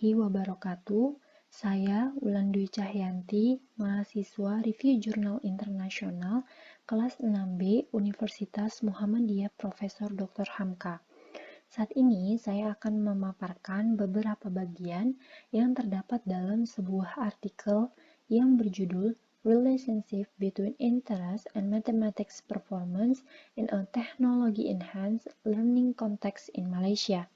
warahmatullahi wabarakatuh. Saya Wulan Dwi Cahyanti, mahasiswa Review Jurnal Internasional kelas 6B Universitas Muhammadiyah Profesor Dr. Hamka. Saat ini saya akan memaparkan beberapa bagian yang terdapat dalam sebuah artikel yang berjudul Relationship Between Interest and Mathematics Performance in a Technology-Enhanced Learning Context in Malaysia,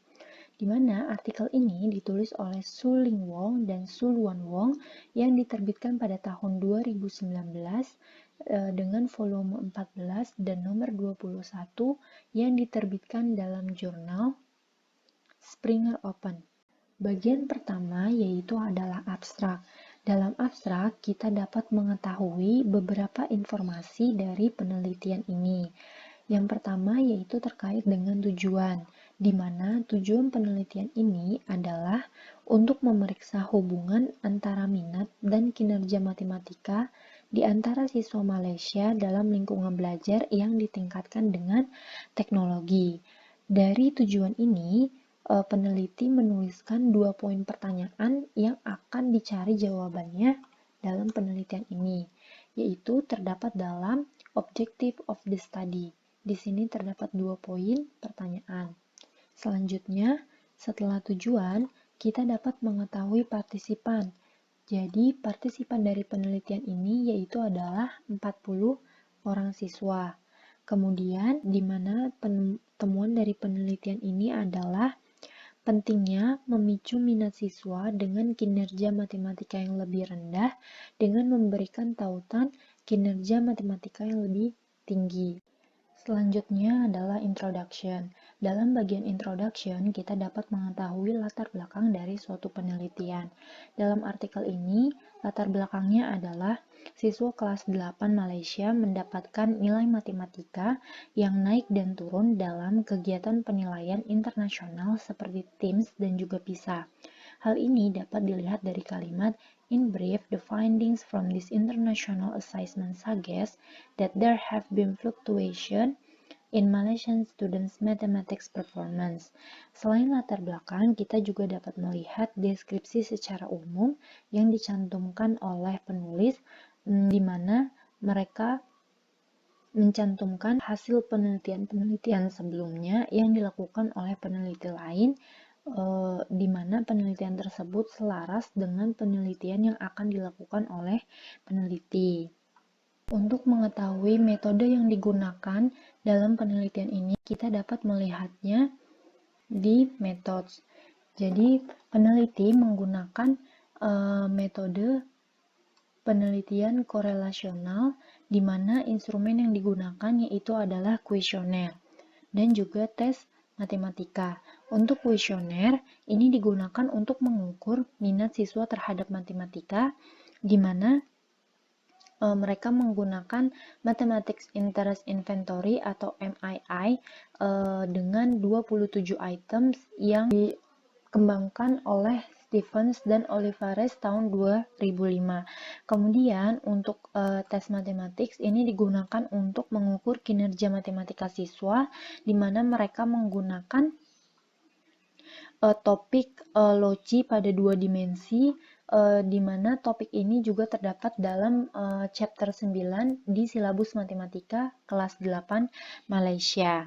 di mana artikel ini ditulis oleh Su Ling Wong dan Su Luan Wong yang diterbitkan pada tahun 2019 dengan volume 14 dan nomor 21 yang diterbitkan dalam jurnal Springer Open. Bagian pertama yaitu adalah abstrak. Dalam abstrak, kita dapat mengetahui beberapa informasi dari penelitian ini. Yang pertama yaitu terkait dengan tujuan, di mana tujuan penelitian ini adalah untuk memeriksa hubungan antara minat dan kinerja matematika di antara siswa Malaysia dalam lingkungan belajar yang ditingkatkan dengan teknologi. Dari tujuan ini, peneliti menuliskan 2 poin pertanyaan yang akan dicari jawabannya dalam penelitian ini, yaitu terdapat dalam Objective of the Study. Di sini terdapat 2 poin pertanyaan. Selanjutnya, setelah tujuan, kita dapat mengetahui partisipan. Jadi, partisipan dari penelitian ini yaitu adalah 40 orang siswa. Kemudian, di mana temuan dari penelitian ini adalah pentingnya memicu minat siswa dengan kinerja matematika yang lebih rendah dengan memberikan tautan kinerja matematika yang lebih tinggi. Selanjutnya adalah introduction. Dalam bagian introduction, kita dapat mengetahui latar belakang dari suatu penelitian. Dalam artikel ini, latar belakangnya adalah siswa kelas 8 Malaysia mendapatkan nilai matematika yang naik dan turun dalam kegiatan penilaian internasional seperti TIMSS dan juga PISA. Hal ini dapat dilihat dari kalimat "In brief, the findings from this international assessment suggest that there have been fluctuation in Malaysian students' mathematics performance." Selain latar belakang, kita juga dapat melihat deskripsi secara umum yang dicantumkan oleh penulis, di mana mereka mencantumkan hasil penelitian-penelitian sebelumnya yang dilakukan oleh peneliti lain, di mana penelitian tersebut selaras dengan penelitian yang akan dilakukan oleh peneliti. Untuk mengetahui metode yang digunakan dalam penelitian ini, kita dapat melihatnya di methods. Jadi, peneliti menggunakan metode penelitian korelasional, di mana instrumen yang digunakan yaitu adalah kuesioner dan juga tes matematika. Untuk kuesioner, ini digunakan untuk mengukur minat siswa terhadap matematika, di mana mereka menggunakan Mathematics Interest Inventory atau MII dengan 27 items yang dikembangkan oleh Stephens dan Olivares tahun 2005. Kemudian untuk tes matematik ini digunakan untuk mengukur kinerja matematika siswa, di mana mereka menggunakan topik loci pada 2 dimensi, di mana topik ini juga terdapat dalam chapter 9 di silabus matematika kelas 8 Malaysia.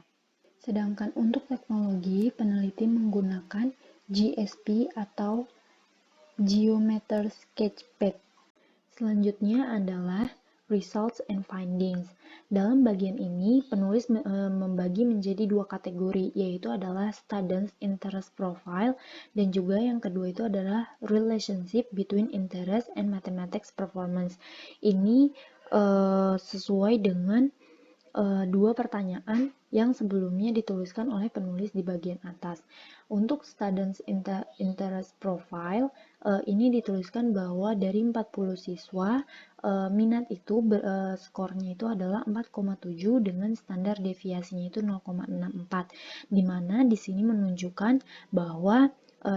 Sedangkan untuk teknologi, peneliti menggunakan GSP atau Geometer Sketchpad. Selanjutnya adalah Results and Findings. Dalam bagian ini, penulis membagi menjadi 2 kategori, yaitu adalah Students Interest Profile, dan juga yang kedua itu adalah Relationship Between Interest and Mathematics Performance. Ini sesuai dengan 2 pertanyaan yang sebelumnya dituliskan oleh penulis di bagian atas. Untuk Students Interest Profile, ini dituliskan bahwa dari 40 siswa, minat itu skornya itu adalah 4,7 dengan standar deviasinya itu 0,64, di mana di sini menunjukkan bahwa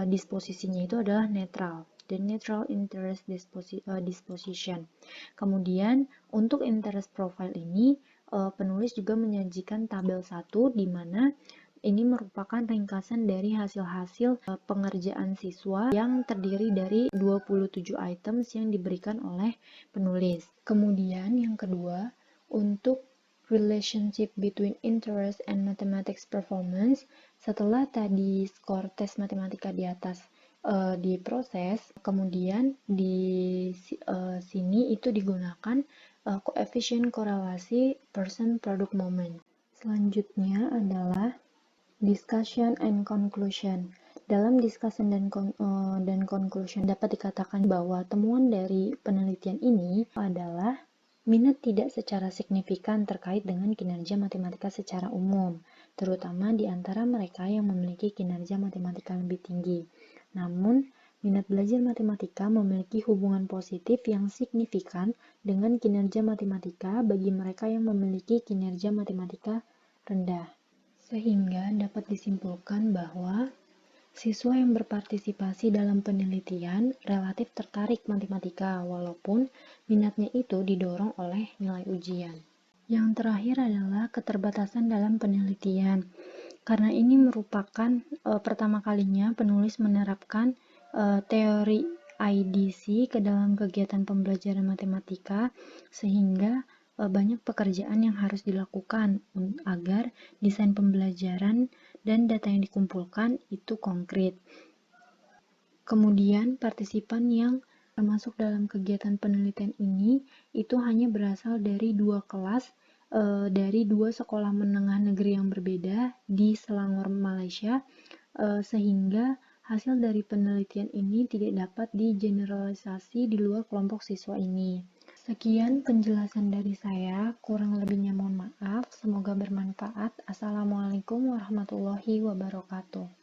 disposisinya itu adalah netral, the neutral interest disposition. Kemudian untuk interest profile ini, penulis juga menyajikan tabel 1 di mana Ini merupakan ringkasan dari hasil-hasil pengerjaan siswa yang terdiri dari 27 items yang diberikan oleh penulis. Kemudian yang kedua, untuk relationship between interest and mathematics performance, setelah tadi skor tes matematika di atas diproses, kemudian di sini itu digunakan koefisien korelasi person product moment. Selanjutnya adalah discussion and conclusion. Dalam discussion dan conclusion dapat dikatakan bahwa temuan dari penelitian ini adalah minat tidak secara signifikan terkait dengan kinerja matematika secara umum, terutama di antara mereka yang memiliki kinerja matematika lebih tinggi. Namun, minat belajar matematika memiliki hubungan positif yang signifikan dengan kinerja matematika bagi mereka yang memiliki kinerja matematika rendah. Sehingga dapat disimpulkan bahwa siswa yang berpartisipasi dalam penelitian relatif tertarik matematika walaupun minatnya itu didorong oleh nilai ujian. Yang terakhir adalah keterbatasan dalam penelitian. Karena ini merupakan pertama kalinya penulis menerapkan teori IDC ke dalam kegiatan pembelajaran matematika sehingga banyak pekerjaan yang harus dilakukan agar desain pembelajaran dan data yang dikumpulkan itu konkret. Kemudian partisipan yang termasuk dalam kegiatan penelitian ini itu hanya berasal dari 2 kelas dari 2 sekolah menengah negeri yang berbeda di Selangor, Malaysia, sehingga hasil dari penelitian ini tidak dapat digeneralisasi di luar kelompok siswa ini. Sekian penjelasan dari saya, kurang lebihnya mohon maaf, semoga bermanfaat. Assalamualaikum warahmatullahi wabarakatuh.